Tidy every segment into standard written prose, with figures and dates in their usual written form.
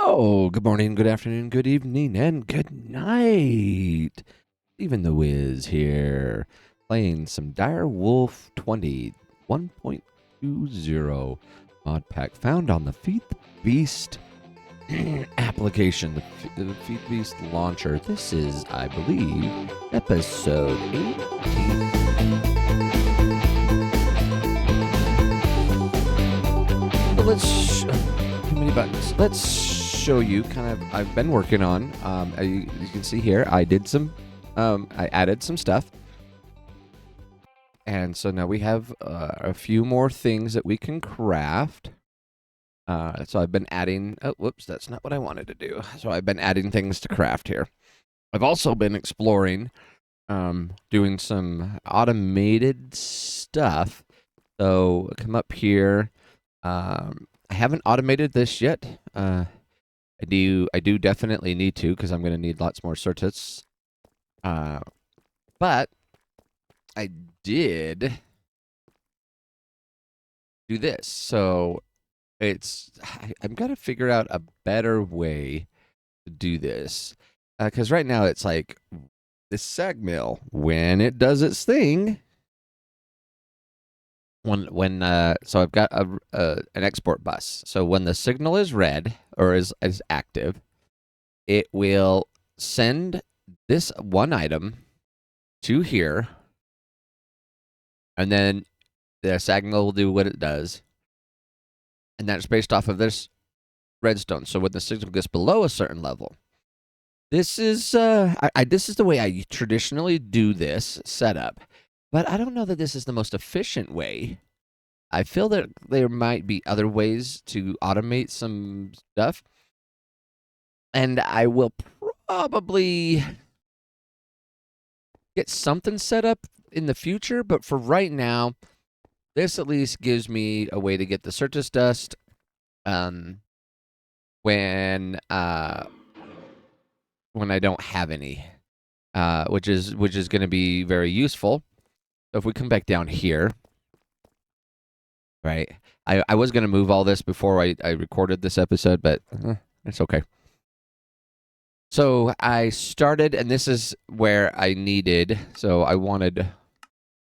Oh, good morning, good afternoon, good evening, and good night. Even the Wiz here, playing some Direwolf20 1.20 mod pack found on the Feed the Beast application, the Feed the Beast launcher. This is, I believe, episode 18. So too many buttons. Let's show you kind of, I've been working on, you can see here, I added some stuff. And so now we have a few more things that we can craft. So I've been adding, oh, whoops, that's not what I wanted to do. So I've been adding things to craft here. I've also been exploring, doing some automated stuff. So come up here. I haven't automated this yet. I do definitely need to, because I'm going to need lots more Certus. But I did do this. So I'm going to figure out a better way to do this. Because right now it's like this sag mill, when it does its thing, so I've got an export bus. So when the signal is red or is active, it will send this one item to here, and then the signal will do what it does, and that's based off of this redstone. So when the signal gets below a certain level, this is this is the way I traditionally do this setup. But I don't know that this is the most efficient way. I feel that there might be other ways to automate some stuff. And I will probably get something set up in the future. But for right now, this at least gives me a way to get the Certus dust when I don't have any, which is going to be very useful. So if we come back down here, right? I was going to move all this before I recorded this episode, but it's okay. So I started, and this is where I needed, so I wanted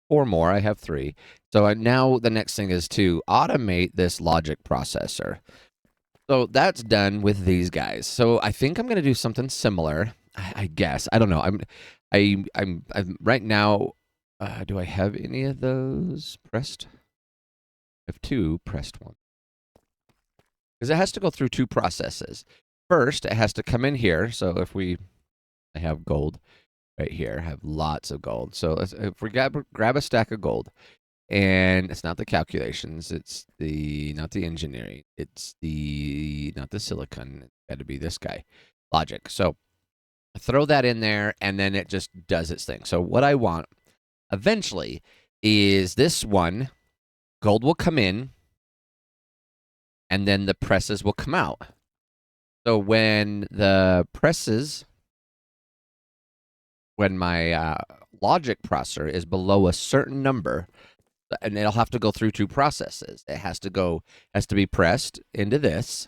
4 more. I have 3. So now the next thing is to automate this logic processor. So that's done with these guys. So I think I'm going to do something similar, I guess. I don't know. I'm right now, do I have any of those pressed? I have 2 pressed ones. Because it has to go through 2 processes. First, it has to come in here. So I have gold right here. I have lots of gold. So if we grab a stack of gold, and it's not the calculations, it's not the engineering, it's not the silicon. It's got to be this guy, logic. So throw that in there, and then it just does its thing. So what I want eventually is this one, gold will come in, and then the presses will come out. So when my logic processor is below a certain number, and it'll have to go through 2 processes. It has to be pressed into this.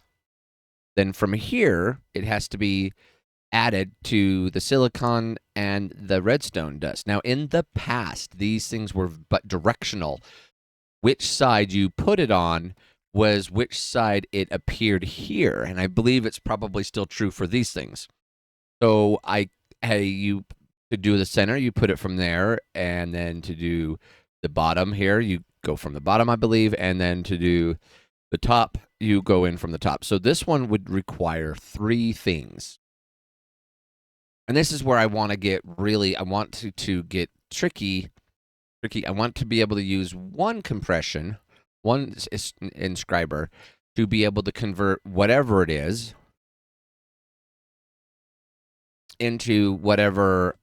Then from here, it has to be added to the silicon and the redstone dust. Now, in the past, these things were but directional. Which side you put it on was which side it appeared here, and I believe it's probably still true for these things. So you to do the center, you put it from there, and then to do the bottom here, you go from the bottom, I believe, and then to do the top, you go in from the top. So this one would require 3 things. And this is where I want to get I want to get tricky. I want to be able to use one compression, one inscriber, to be able to convert whatever it is into whatever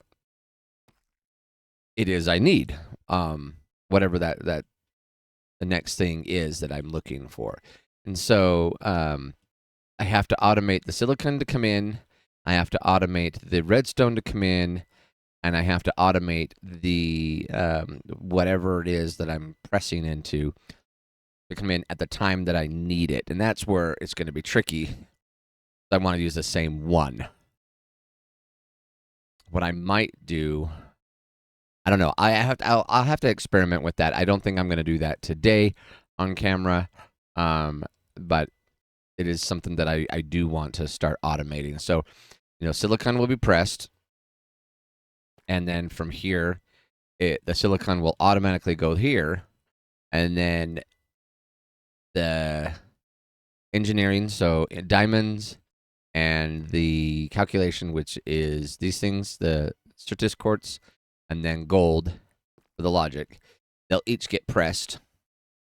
it is I need. Whatever that the next thing is that I'm looking for. And so I have to automate the silicon to come in, I have to automate the redstone to come in, and I have to automate the whatever it is that I'm pressing into to come in at the time that I need it. And that's where it's going to be tricky I want to use the same one. What I might do, I don't know. I'll have to experiment with that. I don't think I'm going to do that today on camera, but it is something that I do want to start automating. So, silicon will be pressed, and then from here, the silicon will automatically go here, and then the engineering, so diamonds, and the calculation, which is these things, the Certus Quartz, and then gold for the logic. They'll each get pressed,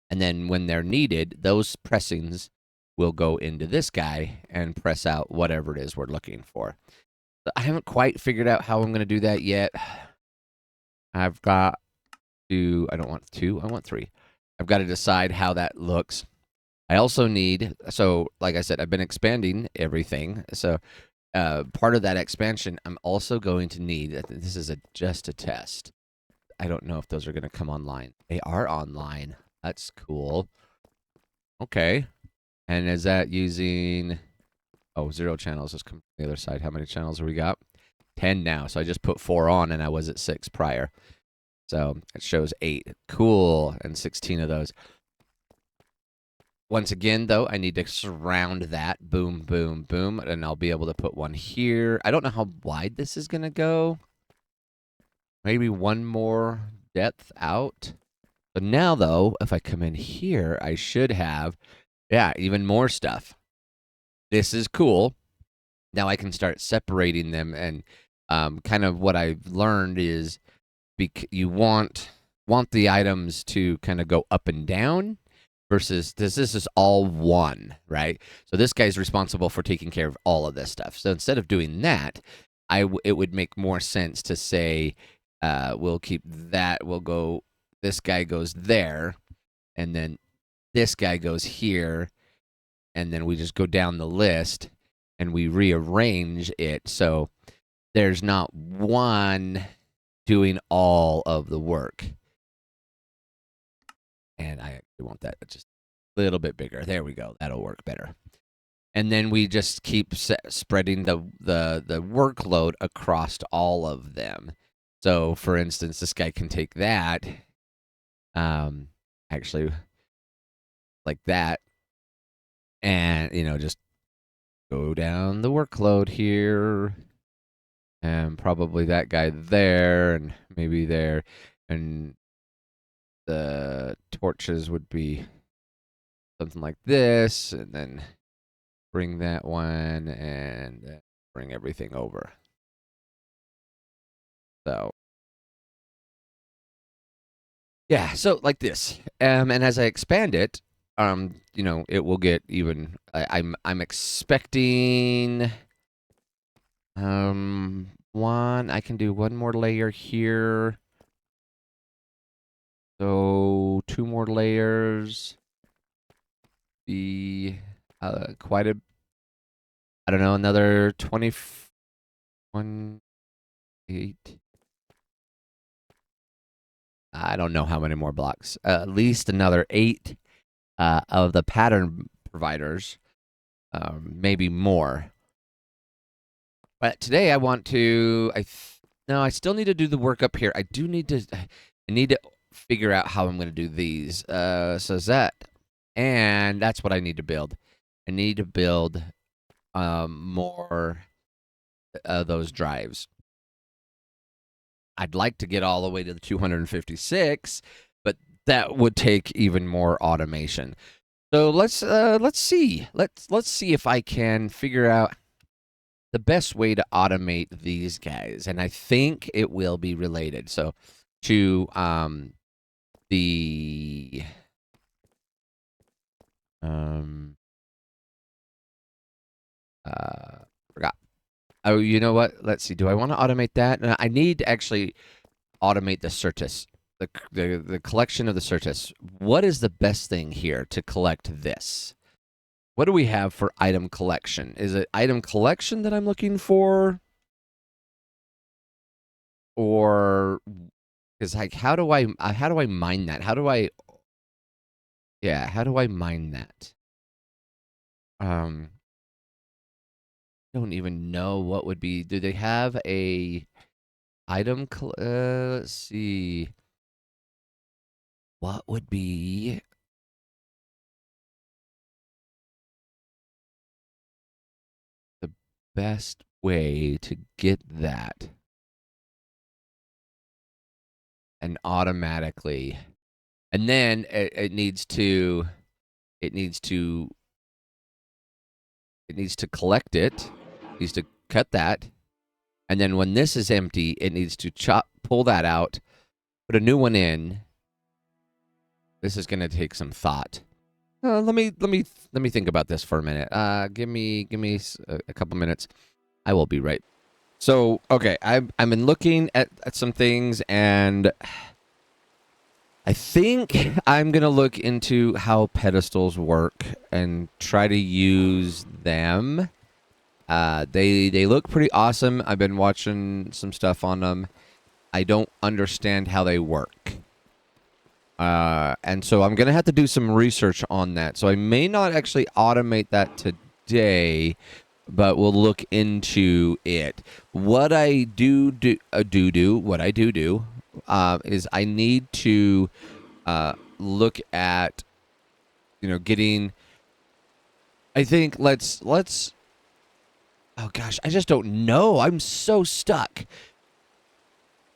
and then when they're needed, those pressings will go into this guy and press out whatever it is we're looking for. I haven't quite figured out how I'm going to do that yet. I've got to, I don't want 2, I want 3. I've got to decide how that looks. I also need, so like I said, I've been expanding everything. So part of that expansion, I'm also going to need, this is just a test. I don't know if those are going to come online. They are online. That's cool. Okay. And is that using, 0 channels. Let's come from the other side. How many channels have we got? 10 now. So I just put 4 on and I was at 6 prior. So it shows 8. Cool. And 16 of those. Once again, though, I need to surround that. Boom, boom, boom. And I'll be able to put one here. I don't know how wide this is going to go. Maybe one more depth out. But now, though, if I come in here, I should have, even more stuff. This is cool. Now I can start separating them. And kind of what I've learned is you want the items to kind of go up and down. Versus this is all one, right? So this guy's responsible for taking care of all of this stuff. So instead of doing that, it would make more sense to say, we'll keep that. We'll go, this guy goes there, and then this guy goes here, and then we just go down the list, and we rearrange it so there's not one doing all of the work. And I actually want that just a little bit bigger. There we go. That'll work better. And then we just keep spreading the workload across all of them. So, for instance, this guy can take that, actually, like that, and, just go down the workload here, and probably that guy there, and maybe there, and the torches would be something like this, and then bring that one and bring everything over. So, yeah, so like this. And as I expand it, it will get even. I'm expecting one. I can do one more layer here. So 2 more layers. Be quite a, I don't know, another 21, 8. I don't know how many more blocks. At least another 8 of the pattern providers, maybe more. But today I want to. No, I still need to do the work up here. I need to figure out how I'm going to do these. So is that, and that's what I need to build. I need to build more those drives. I'd like to get all the way to the 256, but that would take even more automation. So let's see. Let's see if I can figure out the best way to automate these guys, and I think it will be related. So to the forgot. Oh, you know what? Let's see. Do I want to automate that? I need to actually automate the Certus, the collection of the Certus. What is the best thing here to collect this? What do we have for item collection? Is it item collection that I'm looking for? Or is like, how do I mine that? How do I mine that? don't even know what would be. Do they have a item? Let's see. What would be the best way to get that and automatically, and then it needs to it needs to it needs to collect it, needs to cut that, and then when this is empty, it needs to pull that out, put a new one in. This is going to take some thought. Let me think about this for a minute. Give me a couple minutes. I will be right. So okay, I've been looking at some things, and I think I'm gonna look into how pedestals work and try to use them. They look pretty awesome. I've been watching some stuff on them. I don't understand how they work. And so I'm going to have to do some research on that. So I may not actually automate that today, but we'll look into it. What I do is I need to look at, getting. I think let's. Oh gosh, I just don't know. I'm so stuck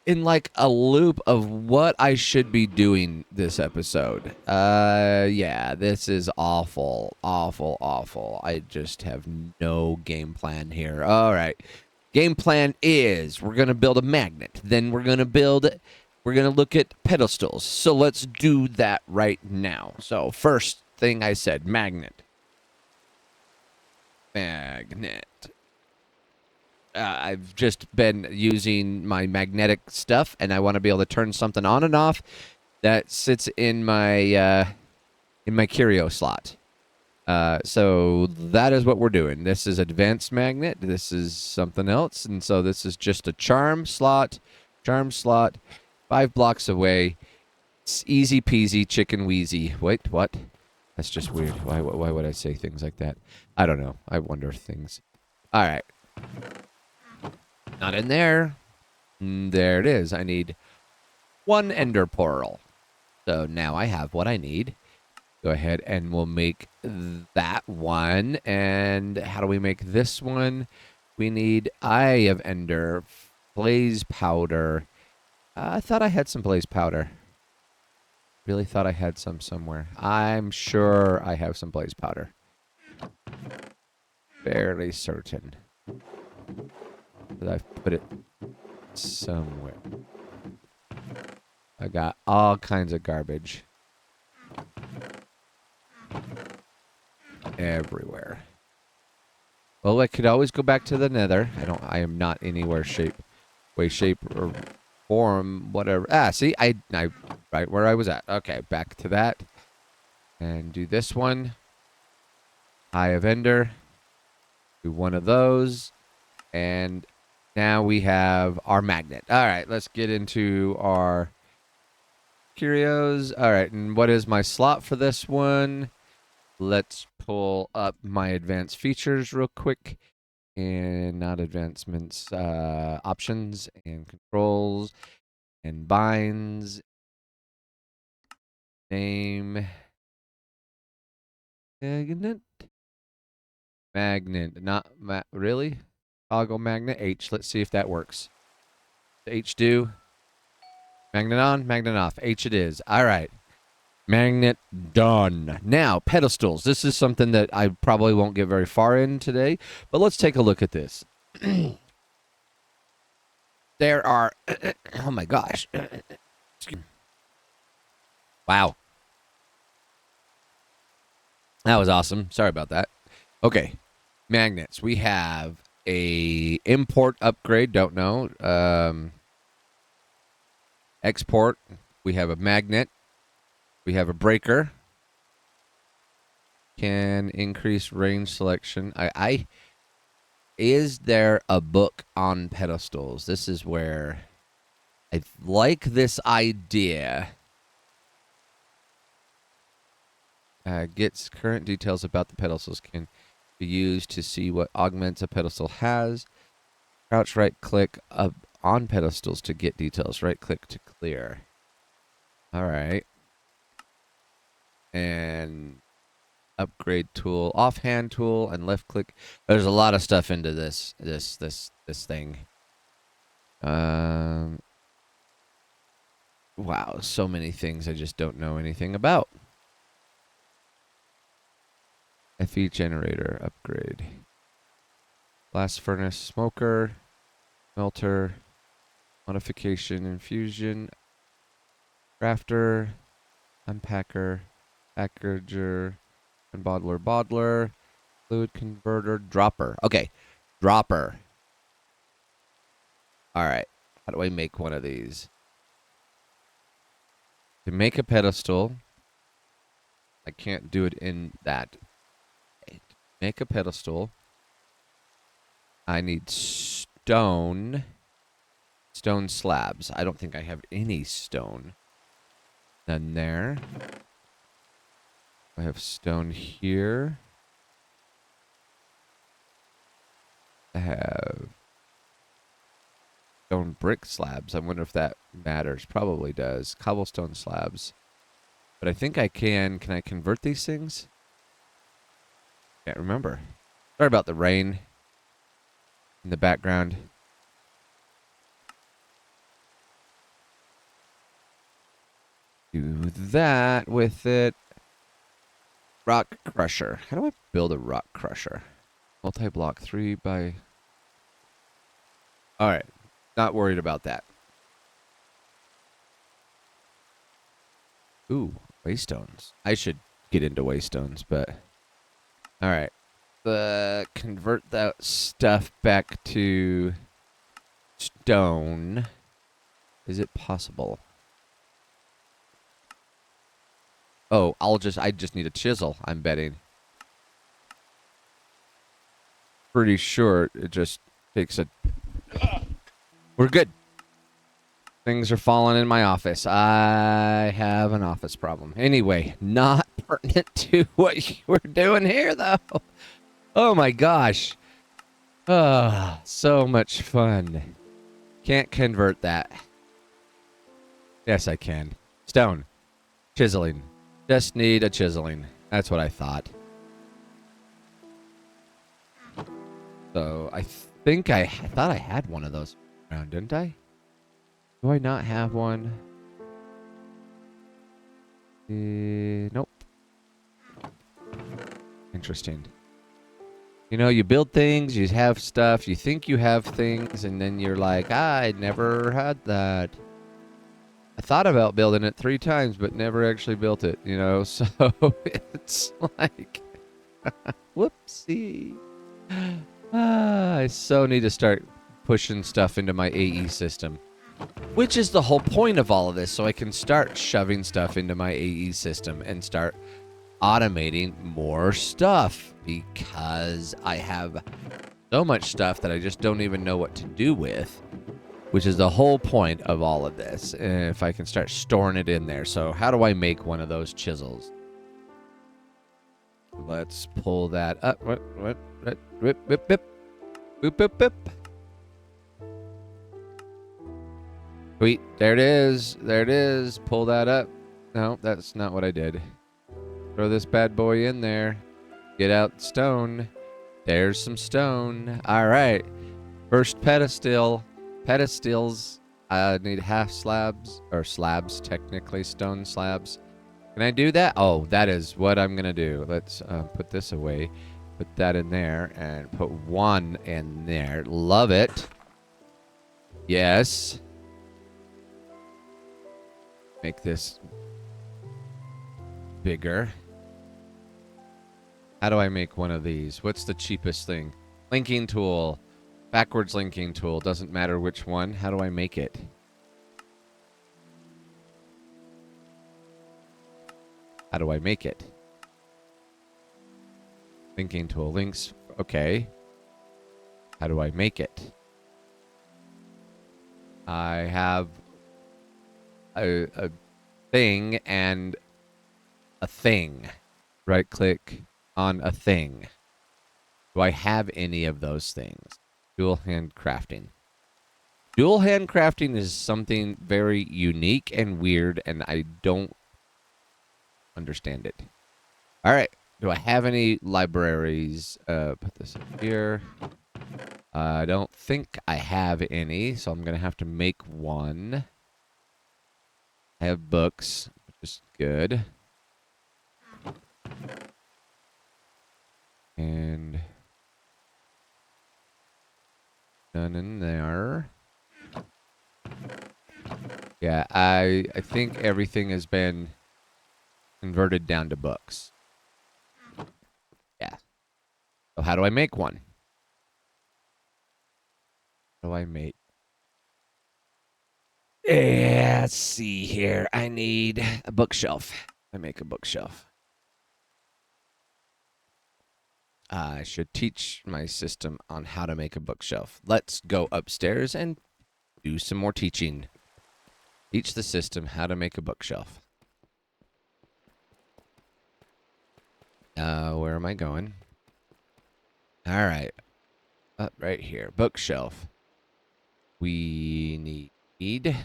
in like a loop of what I should be doing this episode. Yeah, this is awful. I just have no game plan here. All right. Game plan is we're going to build a magnet. Then we're going to look at pedestals. So let's do that right now. So first thing I said, magnet. I've just been using my magnetic stuff, and I want to be able to turn something on and off that sits in my curio slot. So that is what we're doing. This is advanced magnet. This is something else, and so this is just a charm slot. 5 blocks away. It's easy peasy, chicken wheezy. Wait, what? That's just weird. Why would I say things like that? I don't know. I wonder things. All right. Not in there. There it is. I need 1 ender pearl. So now I have what I need. Go ahead and we'll make that one. And how do we make this one? We need Eye of Ender, blaze powder. I thought I had some blaze powder. Really thought I had some somewhere. I'm sure I have some blaze powder. Fairly certain that I've put it somewhere. I got all kinds of garbage everywhere. Well, I could always go back to the nether. I am not anywhere way, shape, or form, whatever. See, I right where I was at. Okay, back to that. And do this one. Eye of Ender. Do one of those. And now we have our magnet. All right, let's get into our curios. All right, and what is my slot for this one? Let's pull up my advanced features real quick. And not advancements, options and controls and binds. Name. Magnet. Not really? Toggle magnet. H. Let's see if that works. H do. Magnet on, magnet off. H it is. All right. Magnet done. Now, pedestals. This is something that I probably won't get very far in today, but let's take a look at this. There are... oh my gosh. Wow. That was awesome. Sorry about that. Okay. Magnets. We have a import upgrade. Don't know. Export. We have a magnet. We have a breaker. Can increase range selection. Is there a book on pedestals? This is where I like this idea. Gets current details about the pedestals can to use to see what augments a pedestal has. Crouch right click up on pedestals to get details. Right click to clear. All right. And upgrade tool, offhand tool, and left click. There's a lot of stuff into this thing. Wow, so many things I just don't know anything about. FE generator upgrade. Blast furnace, smoker, melter, modification, infusion, crafter, unpacker, packager, and bottler, fluid converter, dropper. Okay, dropper. All right, how do I make one of these? To make a pedestal, I can't do it in that. To make a pedestal, I need stone slabs. I don't think I have any stone. None there. I have stone here. I have stone brick slabs. I wonder if that matters. Probably does. Cobblestone slabs. But I think I can. Can I convert these things? Can't remember. Sorry about the rain in the background. Do that with it. Rock crusher. How do I build a rock crusher? Multi-block 3 by... All right. Not worried about that. Ooh, waystones. I should get into waystones, but... All right. Convert that stuff back to stone. Is it possible? Oh, I just need a chisel, I'm betting. Pretty sure it just takes a... We're good. Things are falling in my office. I have an office problem. Anyway, not pertinent to what you were doing here, though. Oh my gosh. Oh, so much fun. Can't convert that. Yes, I can. Stone. Chiseling. Just need a chiseling. That's what I thought. So, I think I thought I had one of those around, didn't I? Do I not have one? Nope. Interesting. You know, you build things, you have stuff, you think you have things, and then you're like, I never had that. I thought about building it 3 times, but never actually built it, you know? So, it's like, whoopsie. I so need to start pushing stuff into my AE system. Which is the whole point of all of this, so I can start shoving stuff into my AE system and start automating more stuff, because I have so much stuff that I just don't even know what to do with, which is the whole point of all of this. If I can start storing it in there. So how do I make one of those chisels? Let's pull that up. What? Whip, whip, whip. Boop, boop, boop. Sweet. There it is. There it is. Pull that up. No, that's not what I did. Throw this bad boy in there. Get out stone. There's some stone. All right. First pedestal. Pedestals. I need half slabs. Or slabs, technically. Stone slabs. Can I do that? Oh, that is what I'm going to do. Let's put this away. Put that in there. And put one in there. Love it. Yes. Make this bigger. How do I make one of these? What's the cheapest thing? Linking tool. Backwards linking tool. Doesn't matter which one. How do I make it? How do I make it? Linking tool. Links. Okay. How do I make it? I have a thing and a thing. Right click on a thing. Do I have any of those things? Dual hand crafting. Dual hand crafting is something very unique and weird, and I don't understand it. All right. Do I have any libraries? Put this up here. I don't think I have any, so I'm going to have to make one. I have books, which is good. And none in there. Yeah, I think everything has been converted down to books. Yeah. So how do I make one? How do I make? Yeah, let's see here. I need a bookshelf. I make a bookshelf. I should teach my system on how to make a bookshelf. Let's go upstairs and do some more teaching. Teach the system how to make a bookshelf. Where am I going? All right. Up right here. Bookshelf. We need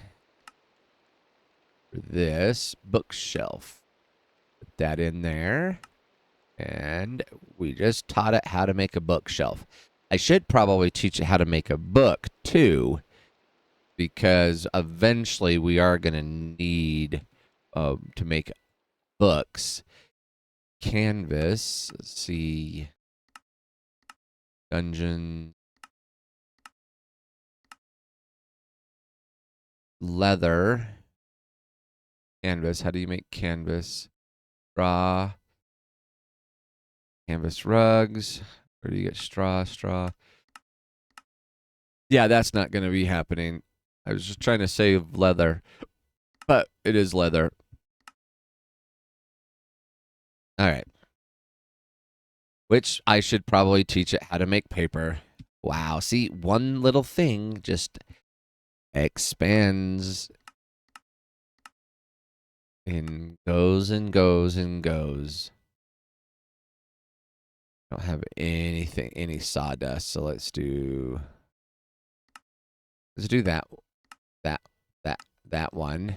this bookshelf. Put that in there. And we just taught it how to make a bookshelf. I should probably teach it how to make a book, too, because eventually we are going to need to make books. Canvas, let's see. Dungeon. Leather. Canvas, how do you make canvas? Straw. Canvas rugs. Where do you get straw? Straw. Yeah, that's not going to be happening. I was just trying to save leather, but it is leather. All right. Which I should probably teach it how to make paper. Wow. See, one little thing just expands and goes and goes and goes. I don't have anything, any sawdust, so let's do that one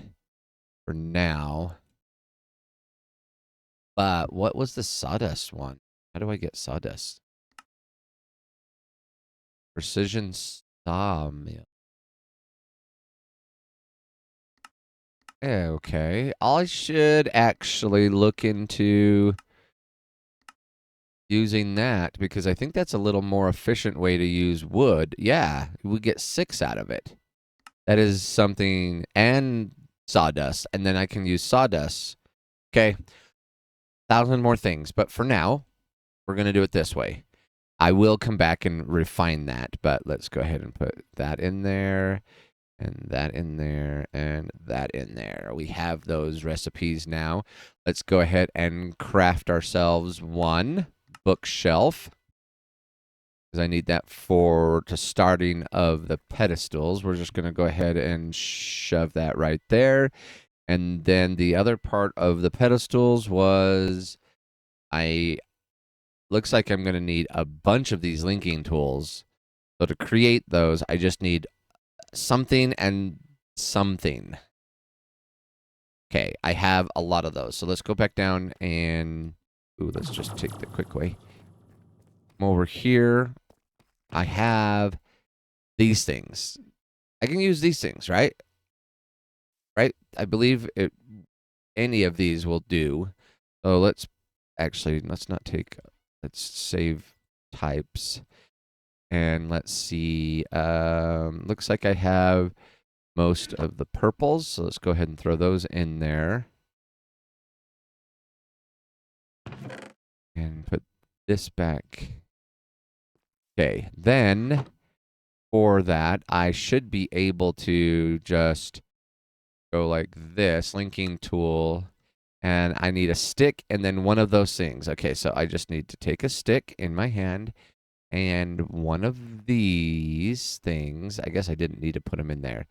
for now. But what was the sawdust one? How do I get sawdust? Precision sawmill. Okay. I should actually look into using that because I think that's a little more efficient way to use wood. Yeah, we get 6 out of it. That is something, and sawdust, and then I can use sawdust. Okay. 1,000 more things, but for now, we're going to do it this way. I will come back and refine that, but let's go ahead and put that in there, and that in there, and that in there. We have those recipes now. Let's go ahead and craft ourselves one bookshelf, because I need that for the starting of the pedestals. We're just going to go ahead and shove that right there. And then the other part of the pedestals was looks like I'm going to need a bunch of these linking tools. So to create those, I just need something and something. Okay, I have a lot of those. So let's go back down and let's just take the quick way. Come over here. I have these things. I can use these things, right? Right? I believe any of these will do. So let's not take, let's save types. And let's see, looks like I have most of the purples. So let's go ahead and throw those in there. And put this back. Okay, then for that, I should be able to just go like this, linking tool, and I need a stick and then one of those things. Okay, so I just need to take a stick in my hand and one of these things. I guess I didn't need to put them in there.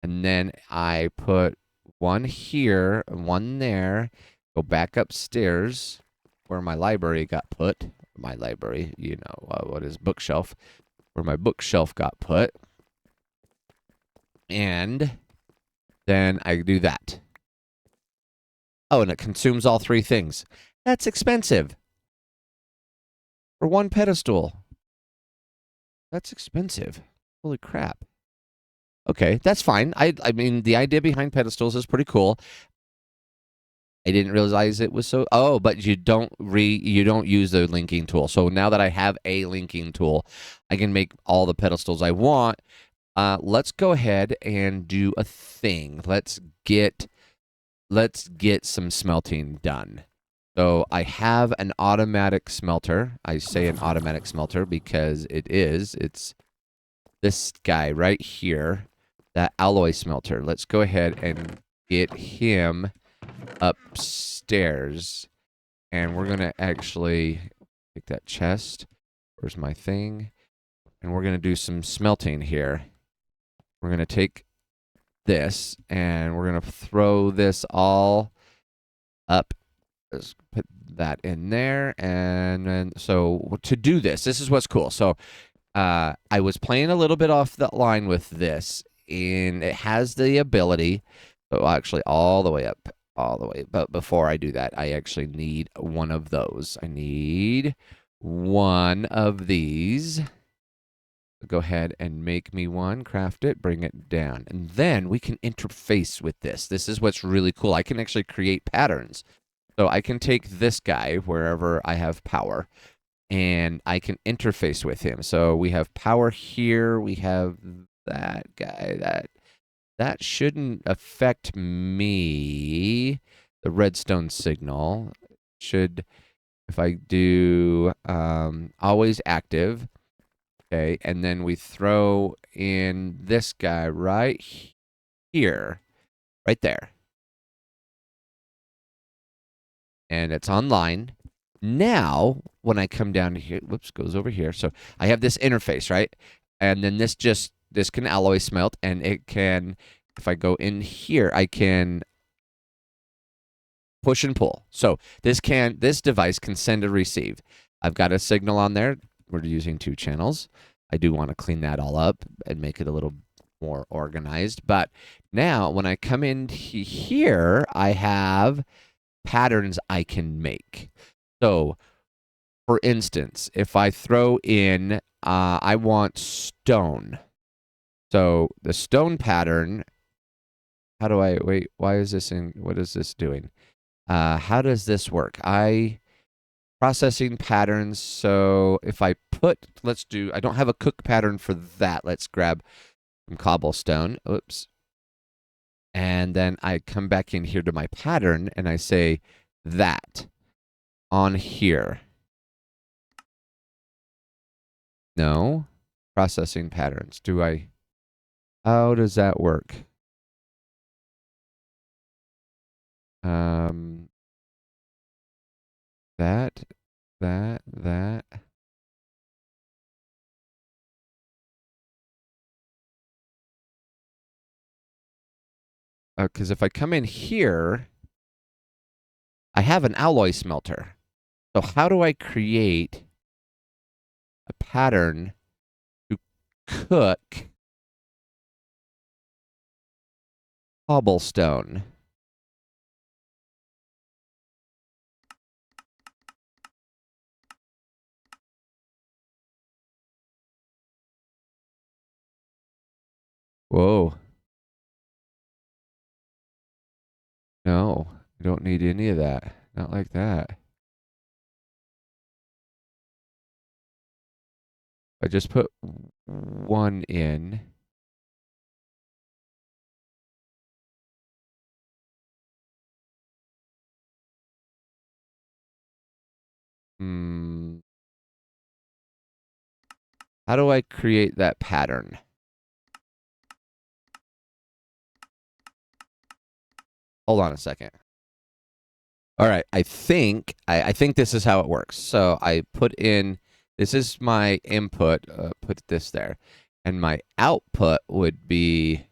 And then I put one here, one there, go back upstairs where my library got put. my library, you know, what is bookshelf, where my bookshelf got put. And then I do that. Oh, and it consumes all three things. That's expensive. For one pedestal. That's expensive. Holy crap. Okay, that's fine. I mean, the idea behind pedestals is pretty cool. I didn't realize it was so. Oh, but you don't use the linking tool. So now that I have a linking tool, I can make all the pedestals I want. Let's go ahead and do a thing. Let's get some smelting done. So I have an automatic smelter. I say an automatic smelter because it's this guy right here, that alloy smelter. Let's go ahead and get him upstairs. And we're going to actually take that chest. Where's my thing? And we're going to do some smelting here. We're going to take this and we're going to throw this all up. Let's put that in there. And then, so to do this is what's cool. So I was playing a little bit off the line with this, and it has the ability, so actually all the way up, all the way. But before I do that, I actually need one of those. I need one of these. Go ahead and make me one, craft it, bring it down. And then we can interface with this. This is what's really cool. I can actually create patterns. So I can take this guy wherever I have power, and I can interface with him. So we have power here. We have that guy. That shouldn't affect me. The redstone signal should, if I do always active, okay, and then we throw in this guy right here, right there. And it's online. Now, when I come down here, whoops, goes over here. So I have this interface, right? And then this can alloy smelt, and it can, if I go in here, I can push and pull. So this device can send and receive. I've got a signal on there. We're using 2 channels. I do want to clean that all up and make it a little more organized. But now when I come in here, I have patterns I can make. So, for instance, if I throw in, I want stone. So the stone pattern, how do I, wait, why is this in, what is this doing? How does this work? Processing patterns. So if I put, I don't have a cook pattern for that. Let's grab some cobblestone. Oops. And then I come back in here to my pattern and I say that on here. No. Processing patterns. How does that work? That. Because if I come in here, I have an alloy smelter. So how do I create a pattern to cook cobblestone? Whoa. No, I don't need any of that. Not like that. I just put one in. How do I create that pattern? Hold on a second. All right, I think this is how it works. So I put in, this is my input, put this there. And my output would be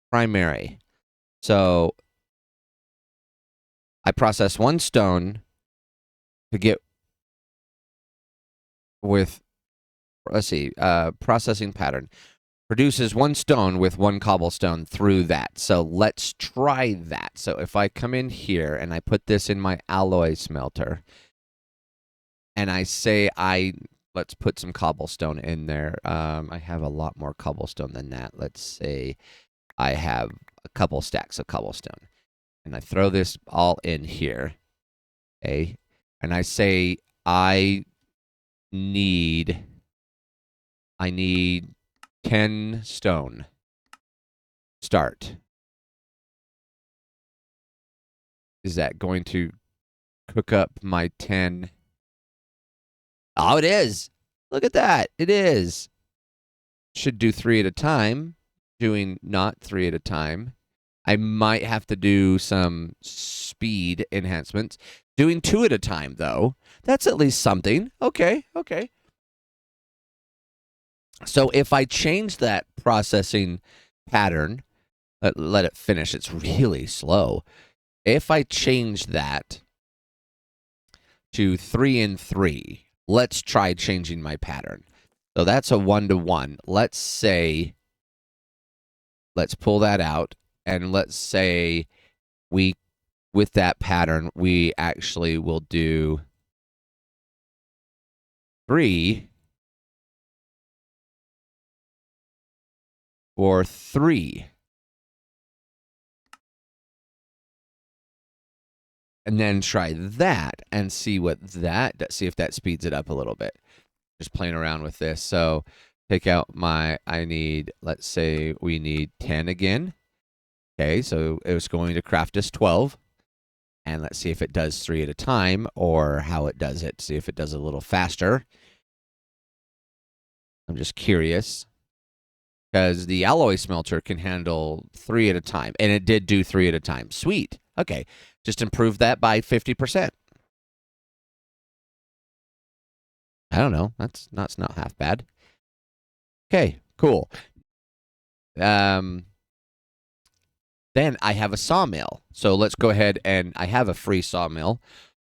primary. So I process one stone to get with, let's see, processing pattern. Produces 1 stone with 1 cobblestone through that. So let's try that. So if I come in here and I put this in my alloy smelter, and I say let's put some cobblestone in there. I have a lot more cobblestone than that. Let's say I have a couple stacks of cobblestone. And I throw this all in here. Okay. And I say I need 10 stone. Start. Is that going to cook up my 10? Oh, it is. Look at that. It is. Should do 3 at a time. Doing not 3 at a time. I might have to do some speed enhancements. Doing 2 at a time, though. That's at least something. Okay. So if I change that processing pattern, let it finish. It's really slow. If I change that to 3 and 3, let's try changing my pattern. So that's a 1-to-1. Let's pull that out, and let's say with that pattern, we actually will do 3 or 3. And then try that and see see if that speeds it up a little bit. Just playing around with this. So take out let's say we need 10 again. Okay, so it was going to craft us 12. And let's see if it does 3 at a time or how it does it. See if it does it a little faster. I'm just curious. Because the alloy smelter can handle 3 at a time. And it did do 3 at a time. Sweet. Okay, just improve that by 50%. I don't know. That's not half bad. Okay, cool. Then I have a sawmill. So let's go ahead, and I have a free sawmill,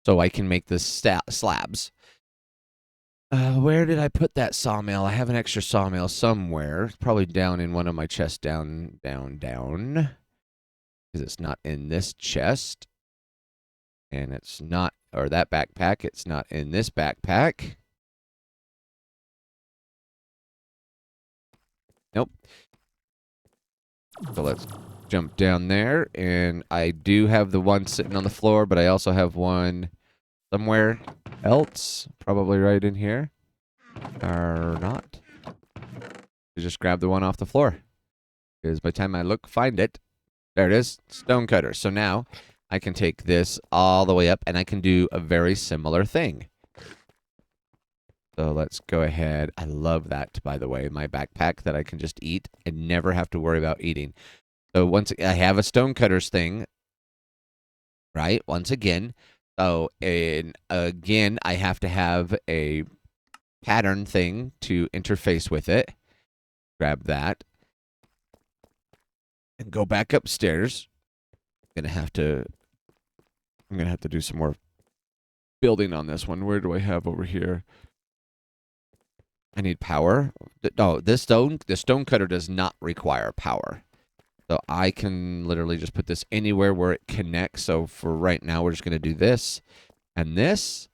so I can make the slabs. Where did I put that sawmill? I have an extra sawmill somewhere. It's probably down in one of my chests. Down. Because it's not in this chest. And it's not, or that backpack, it's not in this backpack. Nope. So let's jump down there. And I do have the one sitting on the floor, but I also have one somewhere else. Probably right in here. Or not. Just grab the one off the floor. Because by the time I find it, there it is. Stone cutter. So now I can take this all the way up, and I can do a very similar thing. So let's go ahead. I love that, by the way, my backpack that I can just eat and never have to worry about eating. So once I have a stone cutters thing, right? Once again. So again, I have to have a pattern thing to interface with it. Grab that. And go back upstairs. I'm gonna have to do some more building on this one. Where do I have over here? I need power. No, the stone cutter does not require power. So I can literally just put this anywhere where it connects. So for right now, we're just going to do this and this.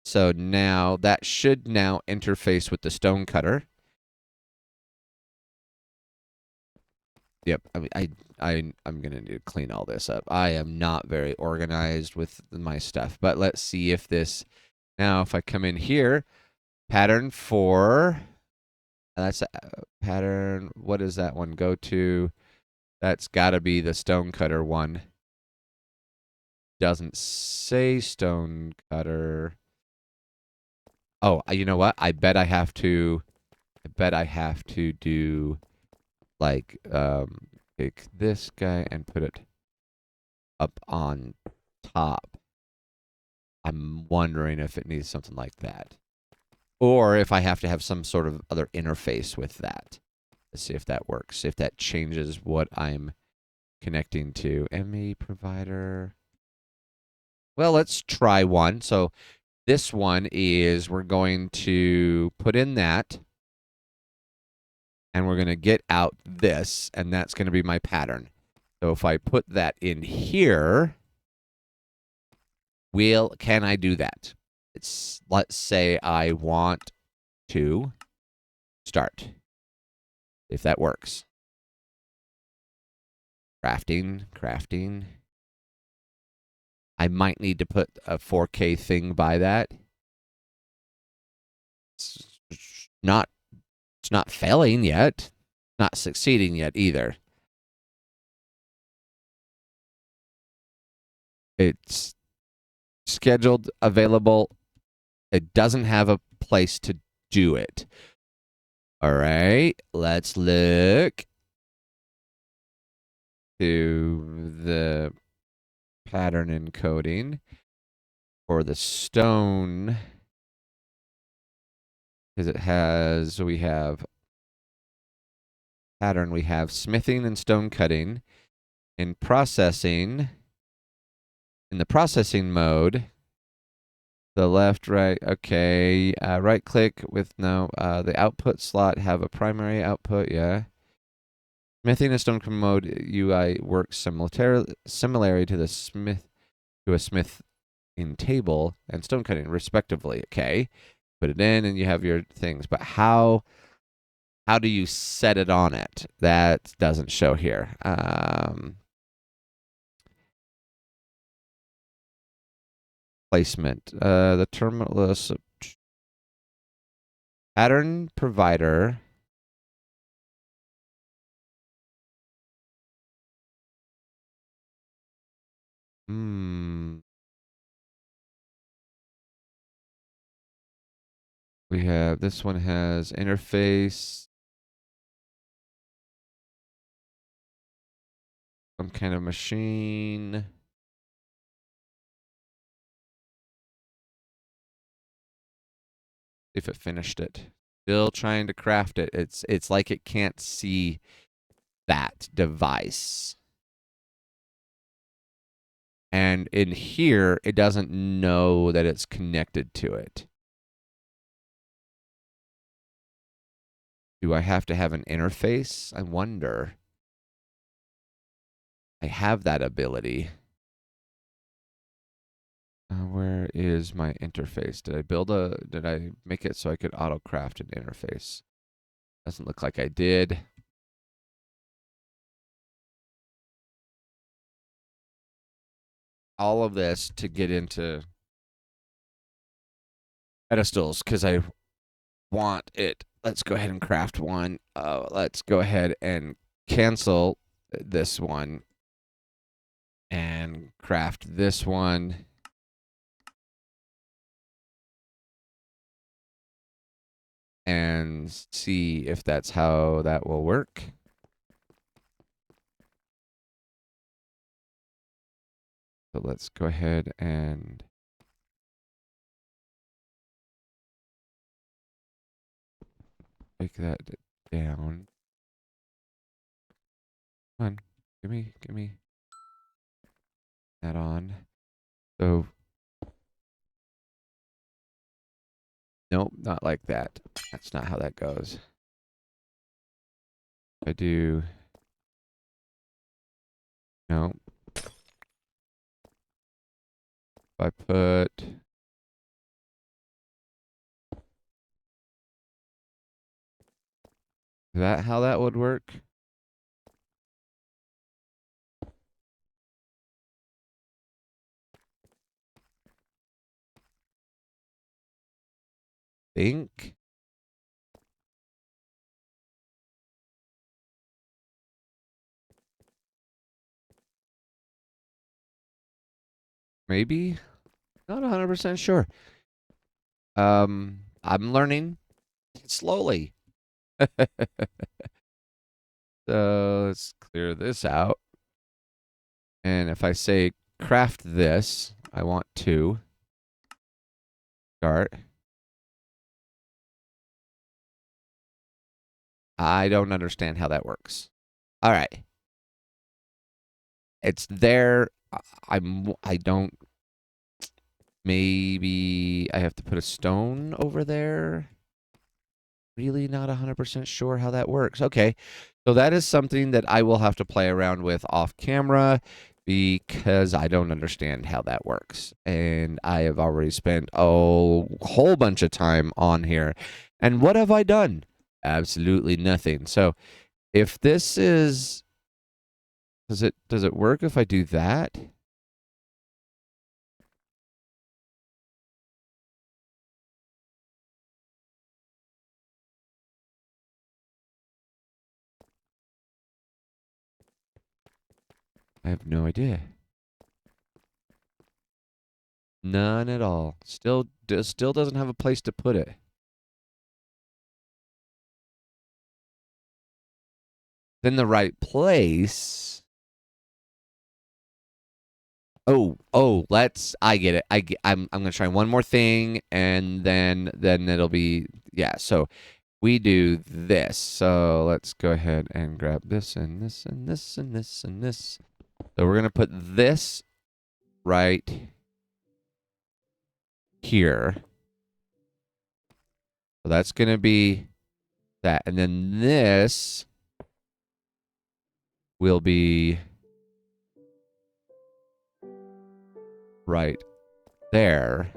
So now that should now interface with the stone cutter. Yep, I'm going to need to clean all this up. I am not very organized with my stuff. But let's see if this... Now, if I come in here... Pattern for, that's a pattern, what does that one go to? That's got to be the stone cutter one. Doesn't say stone cutter. Oh, you know what? I bet I have to do, like, take this guy and put it up on top. I'm wondering if it needs something like that. Or if I have to have some sort of other interface with that. Let's see if that works. If that changes what I'm connecting to. ME provider. Well, let's try one. So This one is we're going to put in that, and we're going to get out this, and that's going to be my pattern. So if I put that in here, can I do that? Let's say I want to start. If that works. Crafting. I might need to put a 4K thing by that. It's not failing yet. Not succeeding yet either. It's scheduled, available. It doesn't have a place to do it. All right, let's look to the pattern encoding for the stone, because it has, we have pattern, we have smithing and stone cutting. In processing, in the processing mode, the left, right, okay, right click with no, the output slot have a primary output, yeah. Smithing and stone mode UI works similarly to the a smith in table and stone cutting respectively. Okay, put it in and you have your things. But how do you set it on it? That doesn't show here. Placement. The terminal pattern provider. We have, this one has interface, some kind of machine. If it finished it. Still trying to craft it. It's like it can't see that device. And in here, it doesn't know that it's connected to it. Do I have to have an interface? I wonder. I have that ability. Where is my interface? Did I make it so I could auto craft an interface? Doesn't look like I did. All of this to get into pedestals because I want it. Let's go ahead and craft one. Let's go ahead and cancel this one and craft this one. And see if that's how that will work. So let's go ahead and take that down. Come on, give me that on. So, nope, not like that. That's not how that goes. I do, no. If I put, is that how that would work? Think. Maybe. Not 100% sure. I'm learning slowly. So let's clear this out. And if I say craft this, I want to start. I don't understand how that works. All right. It's there. I don't. Maybe I have to put a stone over there. Really not 100% sure how that works. Okay, so that is something that I will have to play around with off camera because I don't understand how that works. And I have already spent a whole bunch of time on here. And what have I done? Absolutely nothing. So if this is, does it work if I do that? I have no idea. None at all. Still doesn't have a place to put it. In the right place. I get it. I'm gonna try one more thing, and then it'll be, yeah. So we do this. So let's go ahead and grab this and this and this and this and this. So we're gonna put this right here. So that's gonna be that, and then this will be right there.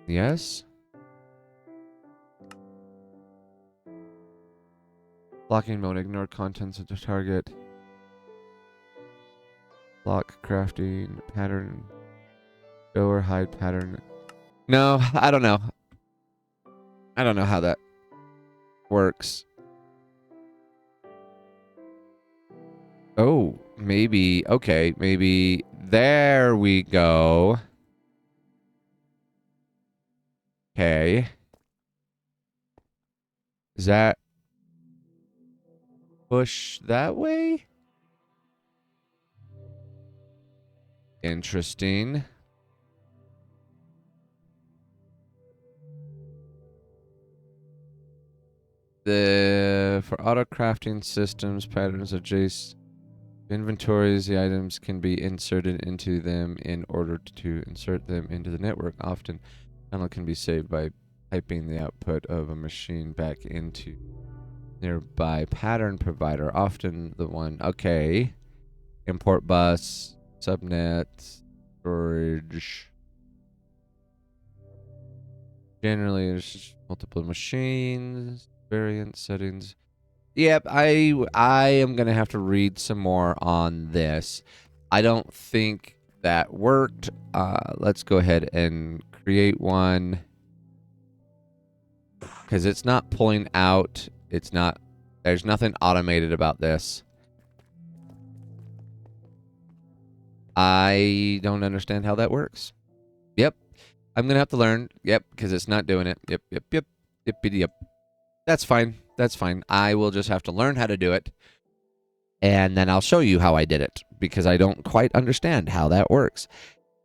Yes. Blocking mode, ignore contents of the target. Block crafting pattern. Go or hide pattern. No, I don't know. I don't know how that works. Oh, maybe. Okay, maybe. There we go. Okay. Is that push that way? Interesting. For auto crafting systems, patterns of Jace inventories, the items can be inserted into them in order to insert them into the network. Often, panel can be saved by piping the output of a machine back into nearby pattern provider. Often the one, okay. Import bus, subnet, storage. Generally, there's just multiple machines, variant settings. Yep, I am gonna have to read some more on this. I don't think that worked. Let's go ahead and create one because it's not pulling out. It's not. There's nothing automated about this. I don't understand how that works. Yep, I'm gonna have to learn. Yep, because it's not doing it. Yep. That's fine. That's fine. I will just have to learn how to do it. And then I'll show you how I did it because I don't quite understand how that works.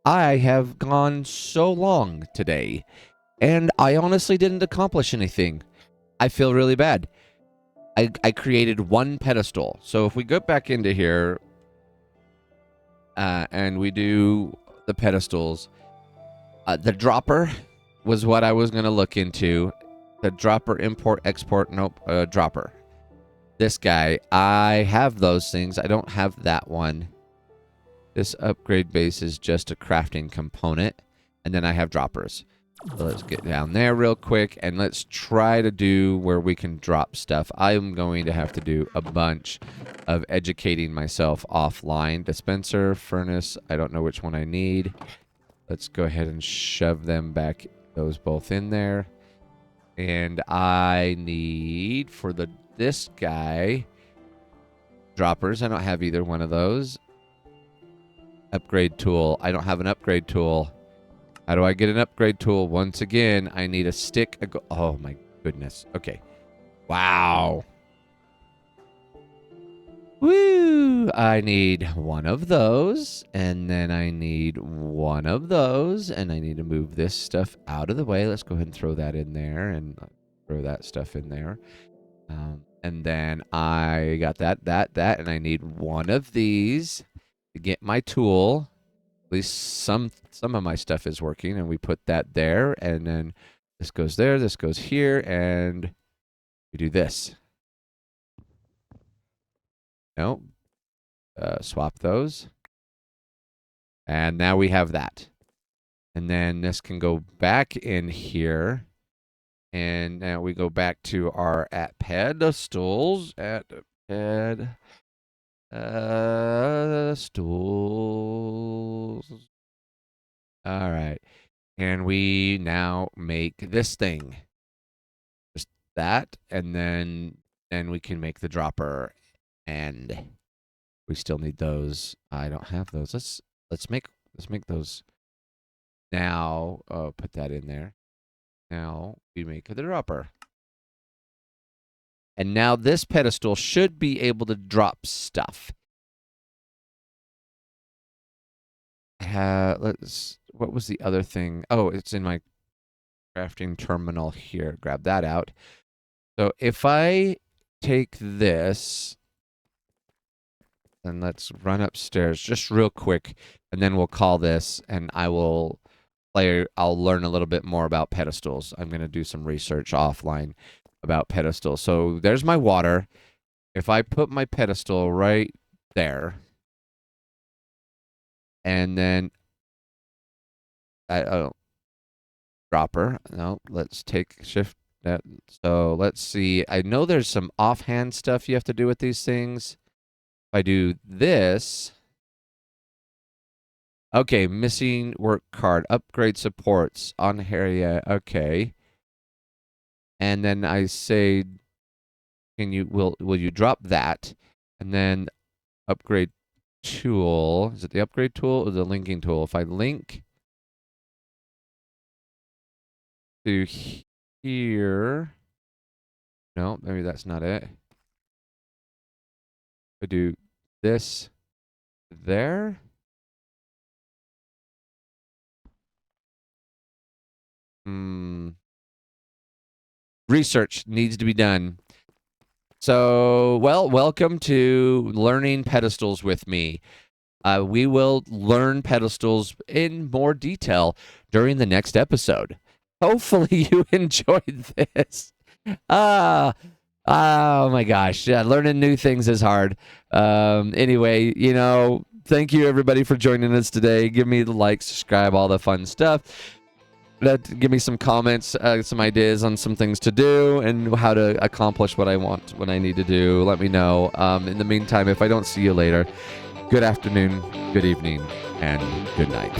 I have gone so long today and I honestly didn't accomplish anything. I feel really bad. I created one pedestal. So if we go back into here and we do the pedestals, the dropper was what I was going to look into. The dropper, import, export, nope, dropper. This guy, I have those things. I don't have that one. This upgrade base is just a crafting component. And then I have droppers. So let's get down there real quick. And let's try to do where we can drop stuff. I'm going to have to do a bunch of educating myself offline. Dispenser, furnace, I don't know which one I need. Let's go ahead and shove them back, those both in there. And I need, for this guy, droppers. I don't have either one of those. Upgrade tool. I don't have an upgrade tool. How do I get an upgrade tool? Once again, I need a stick. Oh my goodness. Okay. Wow. Woo! I need one of those, and then I need one of those, and I need to move this stuff out of the way. Let's go ahead and throw that in there, and throw that stuff in there. And then I got that, and I need one of these to get my tool. At least some of my stuff is working, and we put that there, and then this goes there, this goes here, and we do this. No, swap those, and now we have that. And then this can go back in here. And now we go back to our at pedestals. At pedestals. All right. And we now make this thing. Just that. And then we can make the dropper. And we still need those. I don't have those. Let's make those. Now, put that in there. Now we make the dropper. And now this pedestal should be able to drop stuff. What was the other thing? Oh, it's in my crafting terminal here. Grab that out. So if I take this, and let's run upstairs just real quick, and then we'll call this, and I'll learn a little bit more about pedestals. I'm going to do some research offline about pedestals. So there's my water. If I put my pedestal right there, and then dropper. No, let's take shift that. So let's see. I know there's some offhand stuff you have to do with these things. If I do this. Okay, missing work card, upgrade supports on area. Okay, and then I say, will you drop that, and then upgrade tool. Is it the upgrade tool or the linking tool? If I link to here, no, maybe that's not it. I do this there. Research needs to be done. So, well, welcome to learning pedestals with me. We will learn pedestals in more detail during the next episode. Hopefully you enjoyed this. Oh my gosh. Yeah, learning new things is hard. Anyway, thank you everybody for joining us today. Give me the like, subscribe, all the fun stuff. Give me some comments, some ideas on some things to do and how to accomplish what I want, what I need to do. Let me know. In the meantime, if I don't see you later, good afternoon, good evening, and good night.